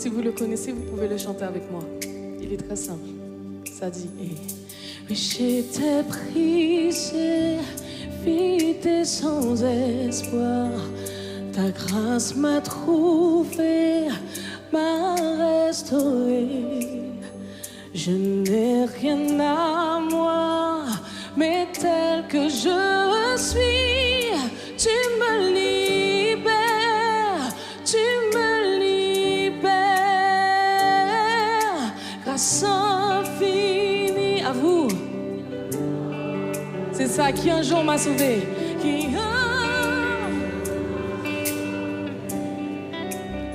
Si vous le connaissez, vous pouvez le chanter avec moi. Il est très simple. Ça dit oui, j'étais brisé, vide et sans espoir. Ta grâce m'a trouvé, m'a restauré. Je n'ai rien à moi, mais tel que je suis, tu me libères, tu me libères. Grâce infinie à vous. C'est ça qui un jour m'a sauvé.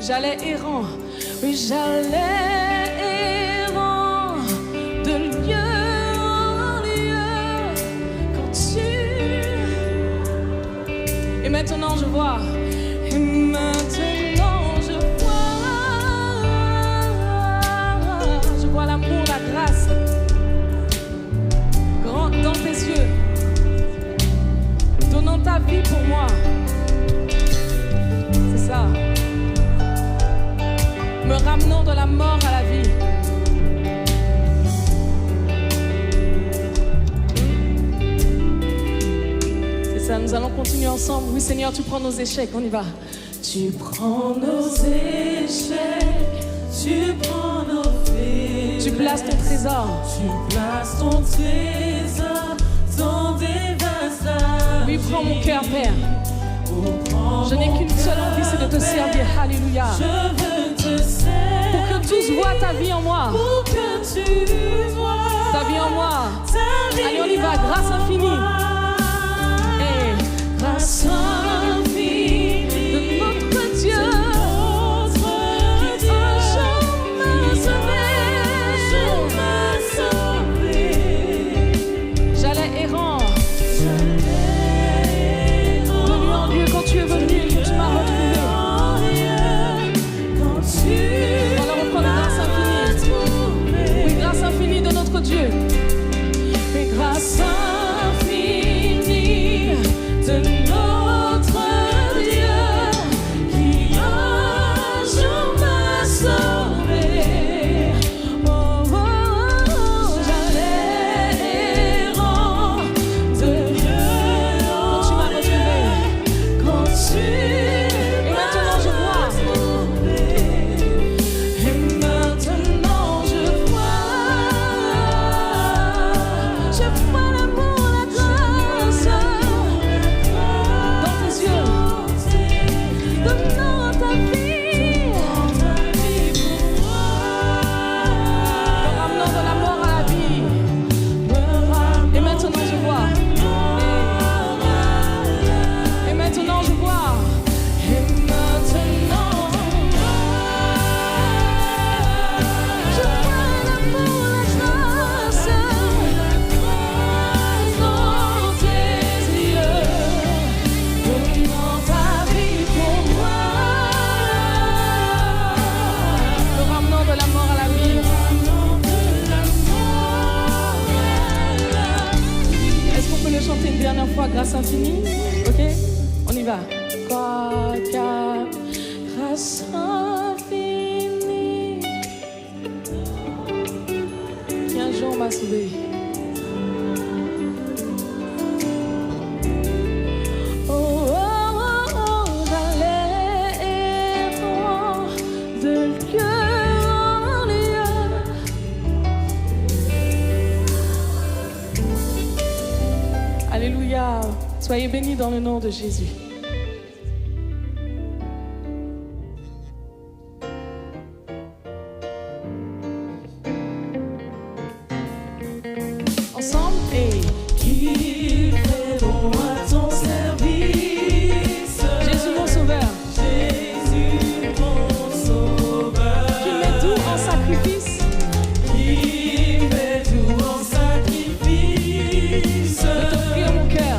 J'allais errant, oui j'allais errant de lieu en lieu quand tu... Et maintenant je vois, et maintenant je vois l'amour, la grâce grande dans tes yeux, donnant ta vie pour moi. C'est ça. Me ramenant de la mort à la vie. C'est ça, nous allons continuer ensemble. Oui Seigneur, tu prends nos échecs, on y va. Tu prends nos échecs, tu prends nos faits. Tu places ton trésor. Tu places ton trésor dans des vases. Oui, prends mon cœur, Père. Je n'ai qu'une seule envie, c'est de te servir. Alléluia. Pour que tous voient ta vie en moi. Pour que tu vois ta vie en moi. Allez, on y va. Grâce infinie. Et grâce infinie de notre Dieu. Qui un jour m'a sauvé. J'allais errant. De lieu en lieu quand tu es venu. Tu m'as retrouvé. Dieu, mais grâce infinie de notre Dieu qui un jour m'a sauvé. Oh, oh, oh, j'allais errant de lieu quand tu m'as retrouvé, quand tu et maintenant je vois. Grâce infinie, ok? On y va. Grâce infinie qui un jour m'a sauvé. Oh, oh, oh, oh, j'allais errant de lieu en lieu. Alléluia. Soyez bénis dans le nom de Jésus. Ensemble et qui fait bon à ton service. Jésus mon sauveur. Jésus mon sauveur. Qui met tout en sacrifice. Qui met tout en sacrifice. De t'offrir mon cœur.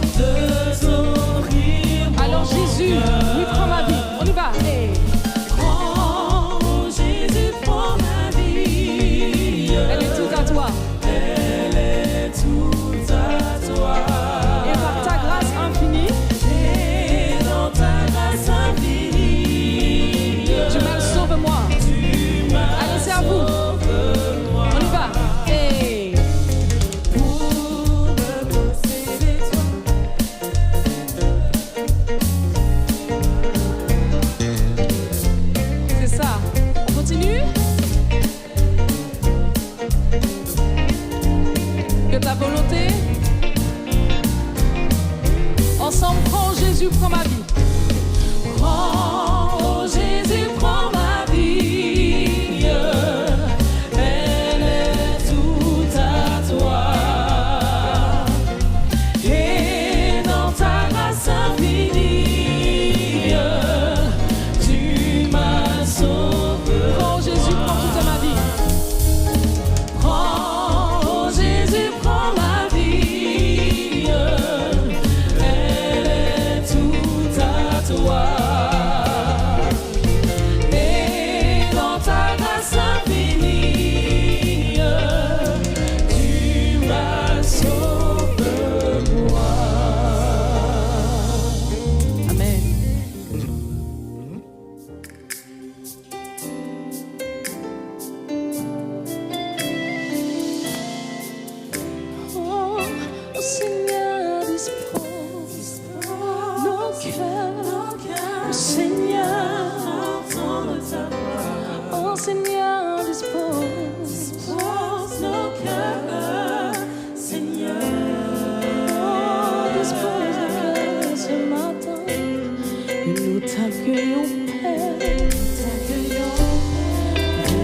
t'accueillons, Père.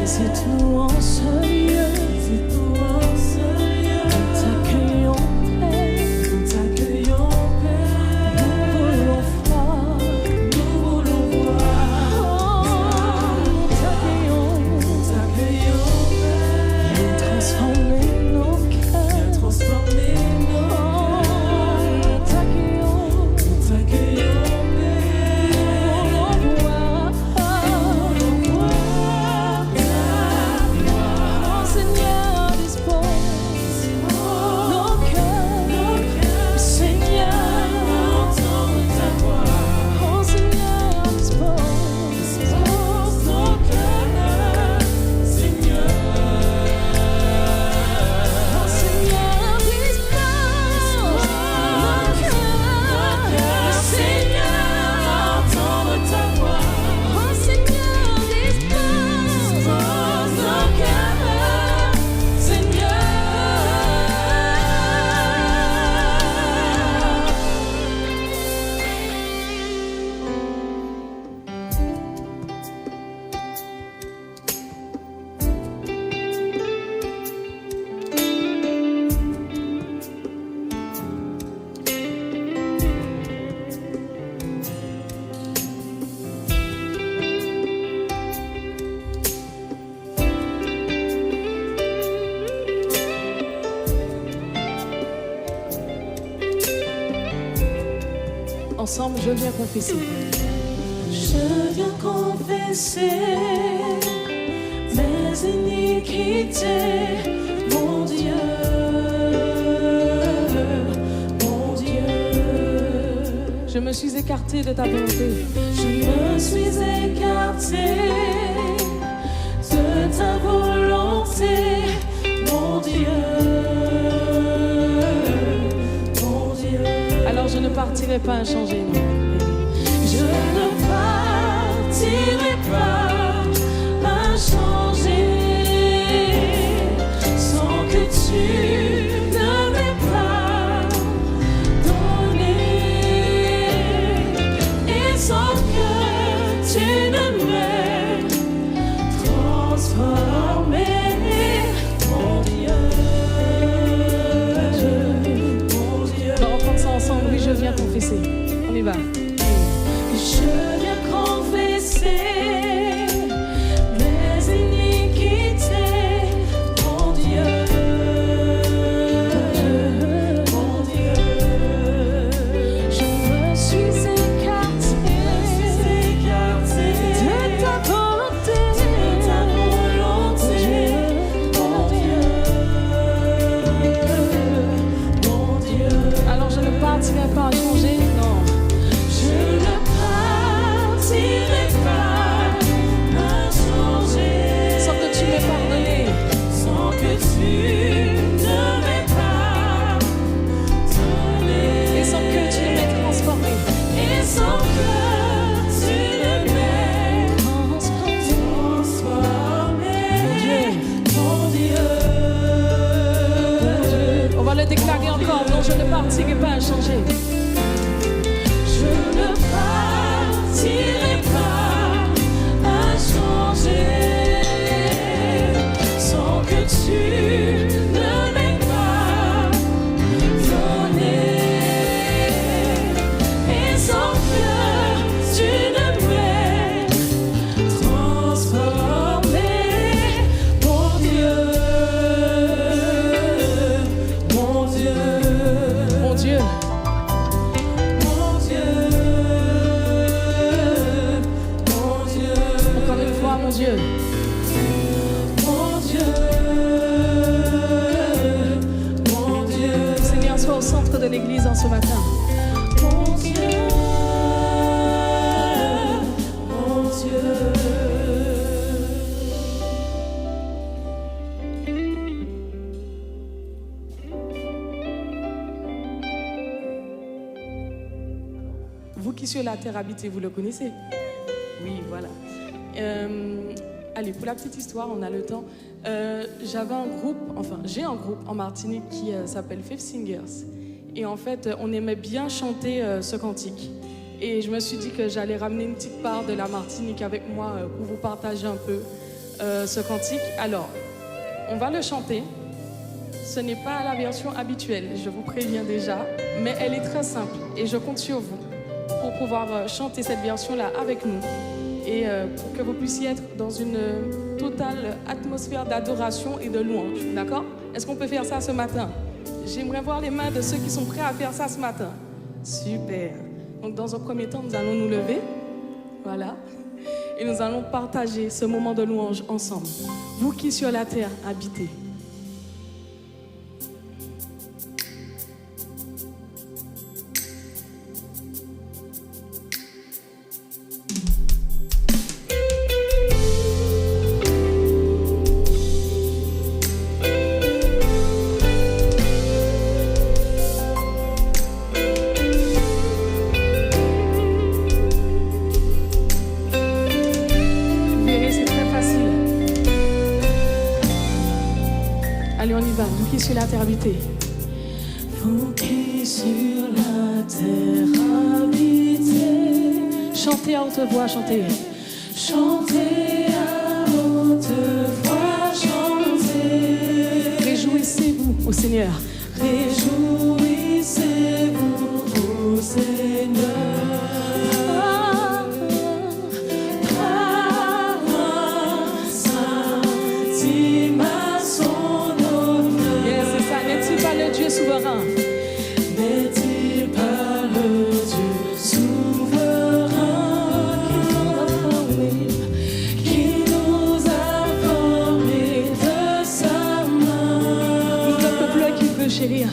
Visite-nous en ce lieu. Nous t'accueillons, Père. Nous voulons voir. Nous t'accueillons, Père. Viens transformer nos cœurs. Nous t'accueillons, Père. Nous voulons voir. Oh Seigneur, dispose nos cœurs. Seigneur, entends ta voix. Oh Seigneur, dispose nos cœurs. Seigneur, oh Seigneur, dispose nos cœurs. Seigneur, entends ta voix. Oh Seigneur, dispose nos cœurs. Seigneur. Ensemble, je viens confesser. Je viens confesser mes iniquités, mon Dieu, mon Dieu. Je me suis écartée de ta volonté. Je me suis écartée de ta volonté, mon Dieu, mon Dieu. Alors je ne partirai pas inchangé, non. Je ne partirai pas inchangé sans que tu ne m'aies pas donné et sans que tu ne m'aies transformé, mon Dieu, mon Dieu. On va reprendre ça ensemble. Oui, je viens confesser. On y va. Je viens confesser mes iniquités, mon Dieu, mon Dieu. Je me suis écartée de ta volonté, mon Dieu, mon Dieu. Alors je ne partirai pas changer, non. Je ne partirai pas inchangé sans que tu m'aies pardonné, sans que tu ne m'aies pas donné et sans que tu m'aies transformé et sans que tu ne m'aies transformé, mon Dieu, mon Dieu. On va le déclarer encore. Non, je ne partirai pas inchangé. Je ne partirai pas inchangé sans que tu ne m'aies pas donné et sans que tu ne m'aies transformé, mon Dieu, mon Dieu, mon Dieu. Mon Dieu, mon Dieu. Encore une fois, mon Dieu. Mon Dieu, mon Dieu. Seigneur, sois au centre de l'église en ce matin. Mon Dieu, mon Dieu. Vous qui sur la terre habitez, vous le connaissez? Oui, voilà. Allez, pour la petite histoire, on a le temps. J'avais un groupe, enfin j'ai un groupe en Martinique qui s'appelle Fifth Singers. Et en fait, on aimait bien chanter ce cantique. Et je me suis dit que j'allais ramener une petite part de la Martinique avec moi pour vous partager un peu ce cantique. Alors, on va le chanter. Ce n'est pas la version habituelle, je vous préviens déjà, mais elle est très simple et je compte sur vous pour pouvoir chanter cette version-là avec nous et pour que vous puissiez être dans une totale atmosphère d'adoration et de louange, d'accord? Est-ce qu'on peut faire ça ce matin? J'aimerais voir les mains de ceux qui sont prêts à faire ça ce matin. Super. Donc dans un premier temps, nous allons nous lever, voilà, et nous allons partager ce moment de louange ensemble. Vous qui sur la terre habitez. Allez, on y va. Vous qui sur la terre habitez. Vous qui sur la terre habitez. Chantez à haute voix, chantez. Chantez à haute voix, chantez. Réjouissez-vous au Seigneur. Réjouissez-vous au Seigneur. Dieu souverain. N'est-il pas le Dieu souverain qui nous a formés de sa main? Nous le peuple qui peut chérir.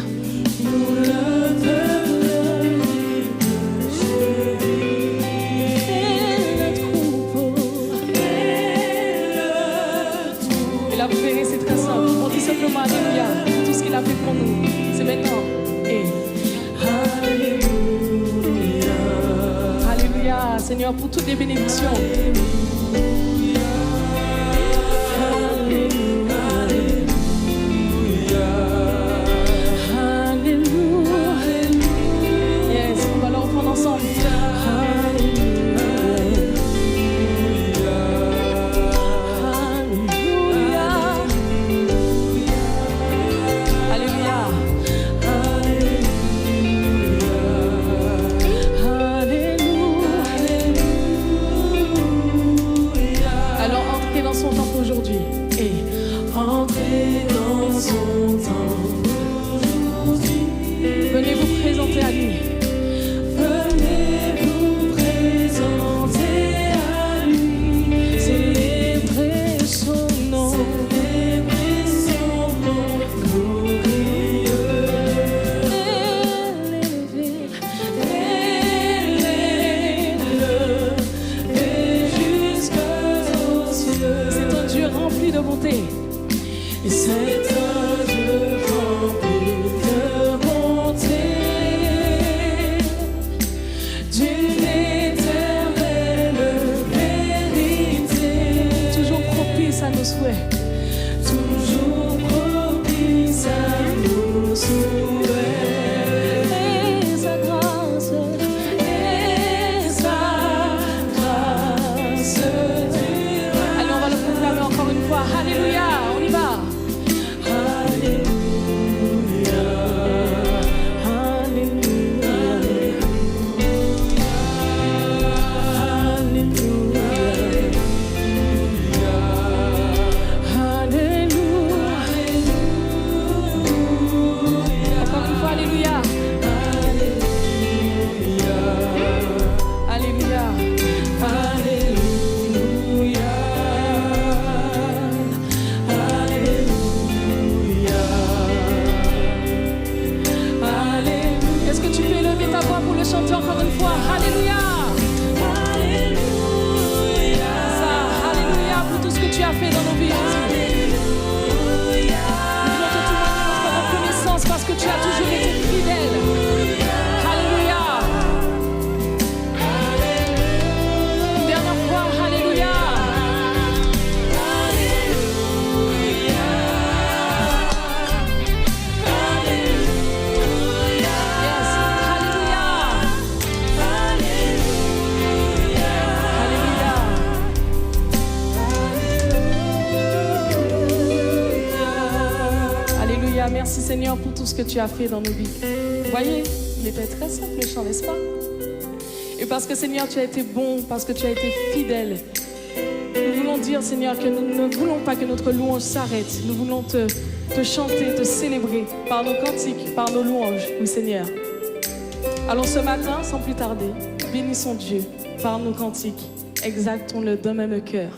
Nous le peuple qui peut chérir. Et le troupeau. Et là vous verrez, c'est très simple. On dit simplement Alléluia. Tout ce qu'il a fait pour nous. C'est maintenant. Et Alléluia. Alléluia. Seigneur, pour toutes les bénédictions. Alléluia. Alléluia. Alléluia. Yes, on va le reprendre ensemble. Aujourd'hui et entrez dans son temple aujourd'hui. Venez vous présenter à lui. Venez vous présenter à lui. Célébrez son nom. Célébrez son nom glorieux. Élevez-le jusqu'aux cieux. Rempli de bonté. Et c'est un Dieu rempli de bonté, d'une éternelle vérité, toujours propice à nos souhaits, toujours propice à nos souhaits, et sa grâce Alléluia, on y va. Alléluia, Alléluia, Alléluia, Alléluia, Merci Seigneur pour tout ce que tu as fait dans nos vies. Vous voyez, il était très simple le chant, n'est-ce pas? Et parce que Seigneur, tu as été bon, parce que tu as été fidèle, nous voulons dire Seigneur que nous ne voulons pas que notre louange s'arrête. Nous voulons te chanter, te célébrer par nos cantiques, par nos louanges, oui Seigneur. Alors ce matin, sans plus tarder, bénissons Dieu par nos cantiques. Exaltons-le d'un même cœur.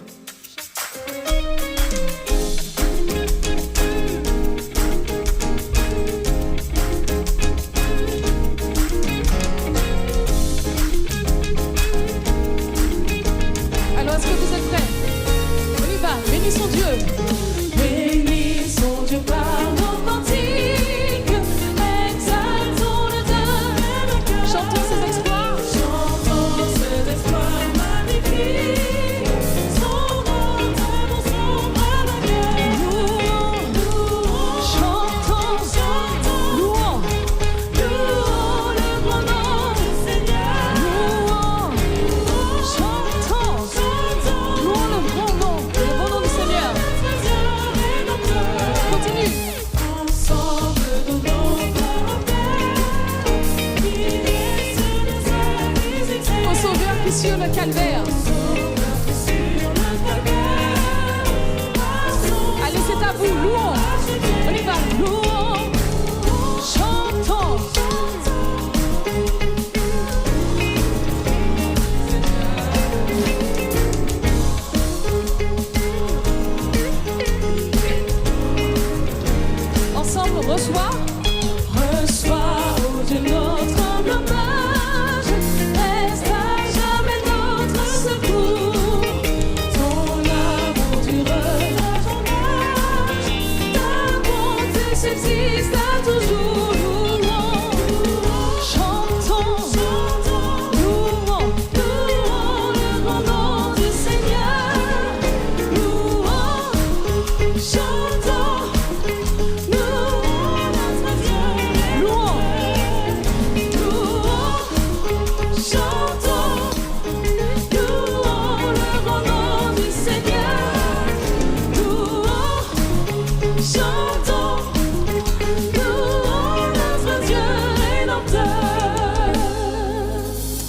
Alors est-ce que vous êtes prêts? On y va, bénissons Dieu. Bénissons Dieu par nos cantiques. Exaltons-le d'un même cœur. Chantons ses exploits. Chantons ses exploits magnifiques. Son nom est bon, son brave cœur. Louons, louons, chantons, chantons, louons, louons le grand nom du Seigneur. Louons, louons, chantons, chantons, louons le bon nom du Seigneur. Continue. Ensemble nous allons au Sauveur qui sur le calvaire. Allez, c'est à vous, louons. On y va, louons, chantons. Ensemble, reçois. Reçois, oh Dieu, notre humble hommage. Reste à jamais notre secours. Ton amour durera ton âge. Ta bonté subsiste à toujours. Louons, chantons, louons, louons le grand nom du Seigneur. Louons, chantons, louons notre Dieu. Louons, chantons, louons le grand nom du Seigneur. Louons, chantons, louons notre Dieu rédempteur.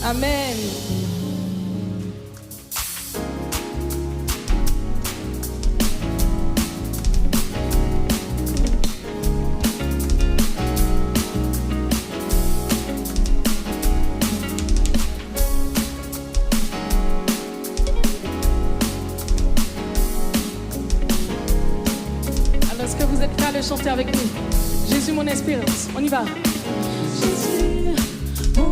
Amen. Alors, est-ce que vous êtes prêts à le chanter avec nous? Jésus, mon espérance. On y va. Jésus, mon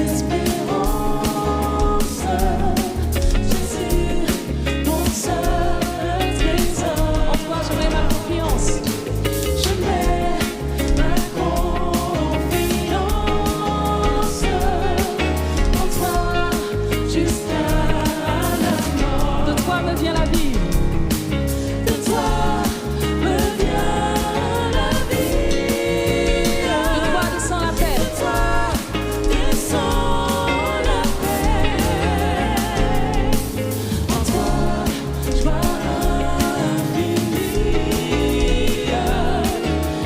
espérance. Jésus, mon seul trésor. En toi, je mets ma confiance. Je mets ma confiance en toi jusqu'à la mort. De toi me vient la vie. De toi me vient la vie. De toi descend la paix. De toi descend la paix. En toi, joie infinie.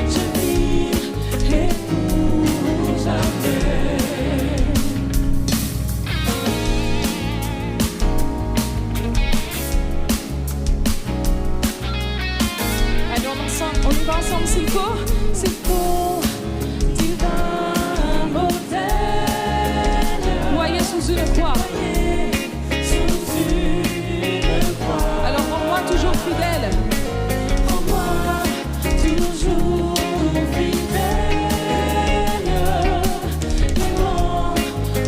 Je vivrai pour jamais. Allez, on y va ensemble s'il faut. S'il faut, divin modèle. Voyez sous une croix. Alors rends-moi toujours fidèle. Rends-moi toujours fidèle. Aimant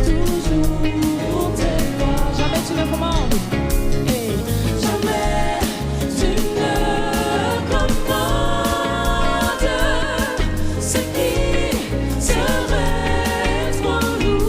toujours tes voies. Jamais tu me commandes. Hey. Jamais tu ne commandes ce qui serait trop lourd.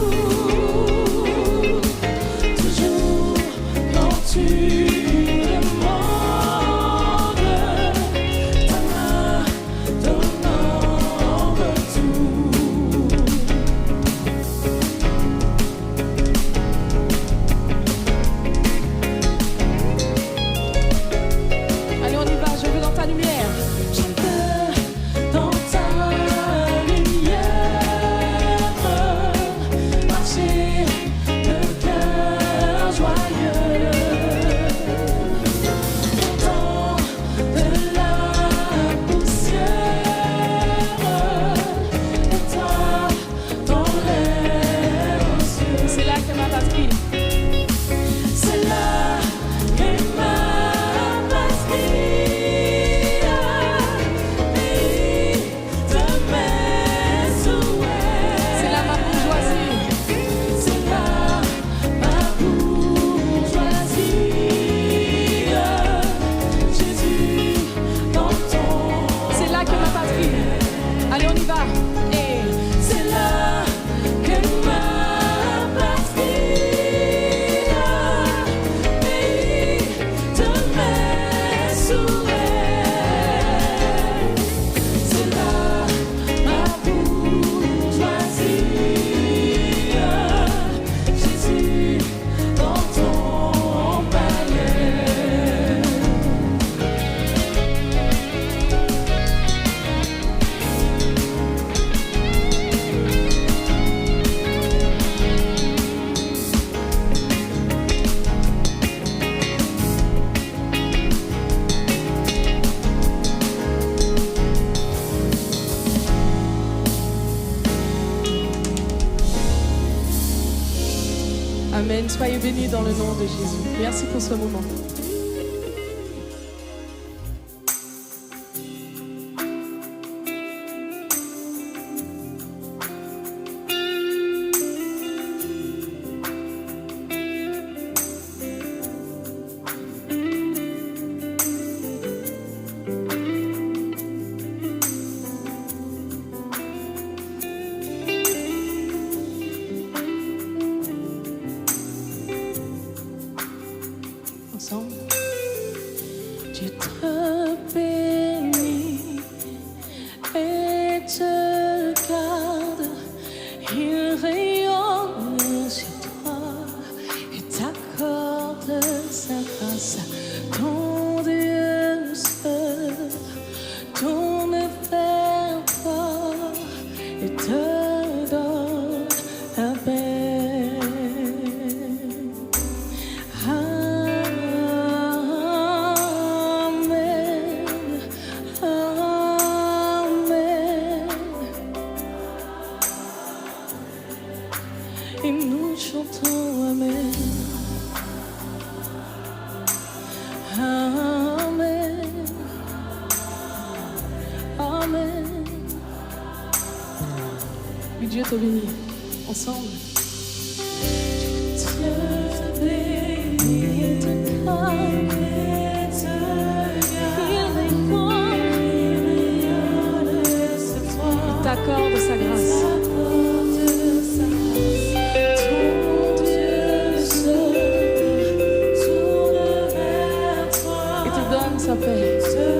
Soyez bénis dans le nom de Jésus. Merci pour ce moment. Ensemble. Dieu te bénit et te garde, il rayonne sur toi et t'accorde sa grâce. Ton Dieu se tourne vers toi et te donne la paix. Et nous chantons Amen. Amen. Amen. Que Dieu te bénisse. Ensemble. Dieu te bénit et te garde. Il t'accorde sa grâce. Sa paix.